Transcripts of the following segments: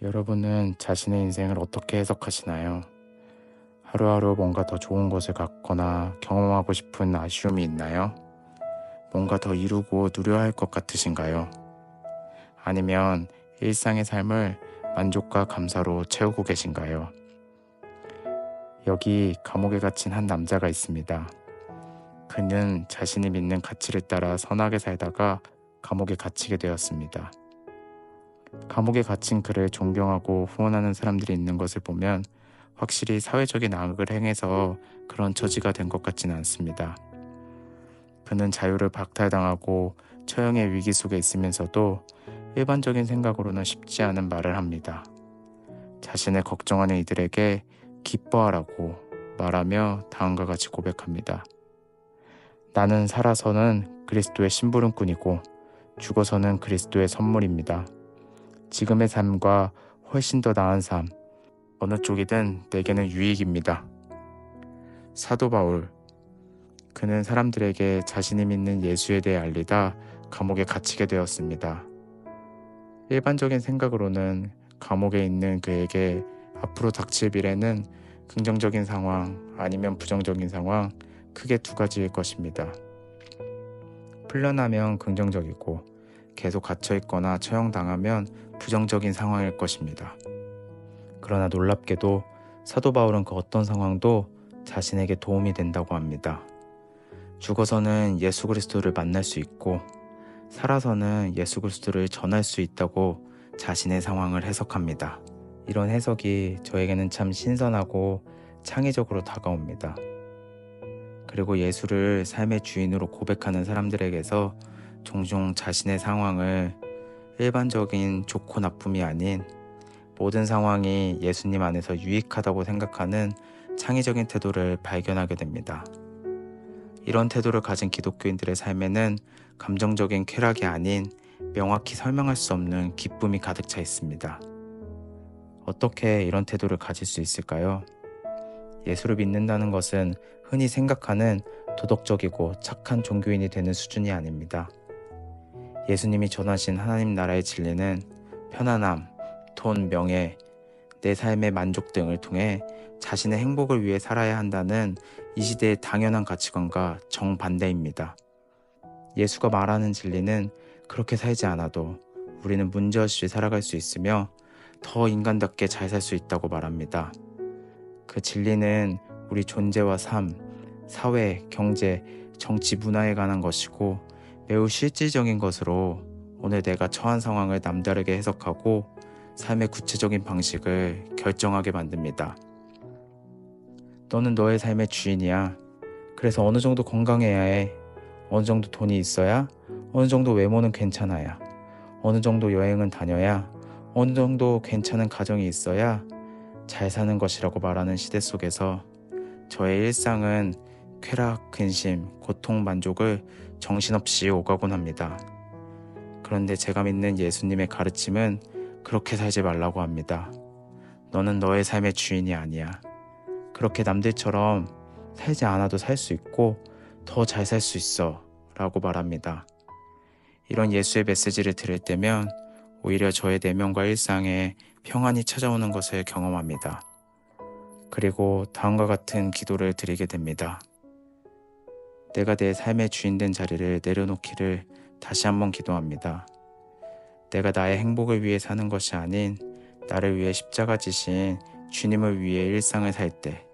여러분은 자신의 인생을 어떻게 해석하시나요? 하루하루 뭔가 더 좋은 것을 갖거나 경험하고 싶은 아쉬움이 있나요? 뭔가 더 이루고 누려야 할 것 같으신가요? 아니면 일상의 삶을 만족과 감사로 채우고 계신가요? 여기 감옥에 갇힌 한 남자가 있습니다. 그는 자신이 믿는 가치를 따라 선하게 살다가 감옥에 갇히게 되었습니다. 감옥에 갇힌 그를 존경하고 후원하는 사람들이 있는 것을 보면 확실히 사회적인 악을 행해서 그런 처지가 된 것 같지는 않습니다. 그는 자유를 박탈당하고 처형의 위기 속에 있으면서도 일반적인 생각으로는 쉽지 않은 말을 합니다. 자신을 걱정하는 이들에게 기뻐하라고 말하며 다음과 같이 고백합니다. 나는 살아서는 그리스도의 심부름꾼이고 죽어서는 그리스도의 선물입니다. 지금의 삶과 훨씬 더 나은 삶, 어느 쪽이든 내게는 유익입니다. 사도 바울, 그는 사람들에게 자신이 믿는 예수에 대해 알리다 감옥에 갇히게 되었습니다. 일반적인 생각으로는 감옥에 있는 그에게 앞으로 닥칠 미래는 긍정적인 상황 아니면 부정적인 상황, 크게 두 가지일 것입니다. 풀려나면 긍정적이고 계속 갇혀있거나 처형당하면 부정적인 상황일 것입니다. 그러나 놀랍게도 사도 바울은 그 어떤 상황도 자신에게 도움이 된다고 합니다. 죽어서는 예수 그리스도를 만날 수 있고 살아서는 예수 그리스도를 전할 수 있다고 자신의 상황을 해석합니다. 이런 해석이 저에게는 참 신선하고 창의적으로 다가옵니다. 그리고 예수를 삶의 주인으로 고백하는 사람들에게서 종종 자신의 상황을 일반적인 좋고 나쁨이 아닌 모든 상황이 예수님 안에서 유익하다고 생각하는 창의적인 태도를 발견하게 됩니다. 이런 태도를 가진 기독교인들의 삶에는 감정적인 쾌락이 아닌 명확히 설명할 수 없는 기쁨이 가득 차 있습니다. 어떻게 이런 태도를 가질 수 있을까요? 예수를 믿는다는 것은 흔히 생각하는 도덕적이고 착한 종교인이 되는 수준이 아닙니다. 예수님이 전하신 하나님 나라의 진리는 편안함, 돈, 명예, 내 삶의 만족 등을 통해 자신의 행복을 위해 살아야 한다는 이 시대의 당연한 가치관과 정반대입니다. 예수가 말하는 진리는 그렇게 살지 않아도 우리는 문제없이 살아갈 수 있으며 더 인간답게 잘 살 수 있다고 말합니다. 그 진리는 우리 존재와 삶, 사회, 경제, 정치, 문화에 관한 것이고 매우 실질적인 것으로 오늘 내가 처한 상황을 남다르게 해석하고 삶의 구체적인 방식을 결정하게 만듭니다. 너는 너의 삶의 주인이야. 그래서 어느 정도 건강해야 해. 어느 정도 돈이 있어야, 어느 정도 외모는 괜찮아야, 어느 정도 여행은 다녀야, 어느 정도 괜찮은 가정이 있어야 잘 사는 것이라고 말하는 시대 속에서 저의 일상은 쾌락, 근심, 고통, 만족을 정신없이 오가곤 합니다. 그런데 제가 믿는 예수님의 가르침은 그렇게 살지 말라고 합니다. 너는 너의 삶의 주인이 아니야. 그렇게 남들처럼 살지 않아도 살 수 있고 더 잘 살 수 있어 라고 말합니다. 이런 예수의 메시지를 들을 때면 오히려 저의 내면과 일상에 평안이 찾아오는 것을 경험합니다. 그리고 다음과 같은 기도를 드리게 됩니다. 내가 내 삶의 주인된 자리를 내려놓기를 다시 한번 기도합니다. 내가 나의 행복을 위해 사는 것이 아닌 나를 위해 십자가 지신 주님을 위해 일상을 살 때,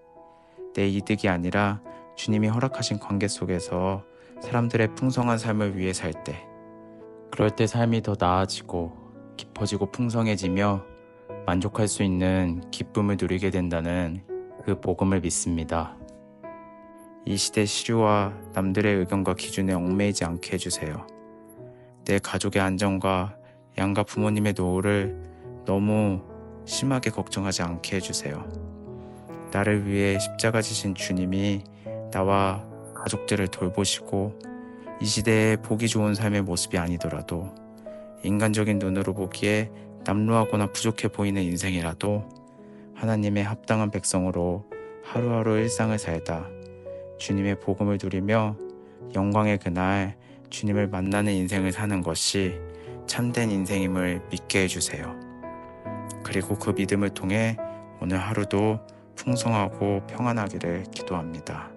내 이득이 아니라 주님이 허락하신 관계 속에서 사람들의 풍성한 삶을 위해 살 때, 그럴 때 삶이 더 나아지고 깊어지고 풍성해지며 만족할 수 있는 기쁨을 누리게 된다는 그 복음을 믿습니다. 이 시대 시류와 남들의 의견과 기준에 얽매이지 않게 해주세요. 내 가족의 안정과 양가 부모님의 노후를 너무 심하게 걱정하지 않게 해주세요. 나를 위해 십자가 지신 주님이 나와 가족들을 돌보시고 이 시대에 보기 좋은 삶의 모습이 아니더라도 인간적인 눈으로 보기에 남루하거나 부족해 보이는 인생이라도 하나님의 합당한 백성으로 하루하루 일상을 살다 주님의 복음을 누리며 영광의 그날 주님을 만나는 인생을 사는 것이 참된 인생임을 믿게 해주세요. 그리고 그 믿음을 통해 오늘 하루도 풍성하고 평안하기를 기도합니다.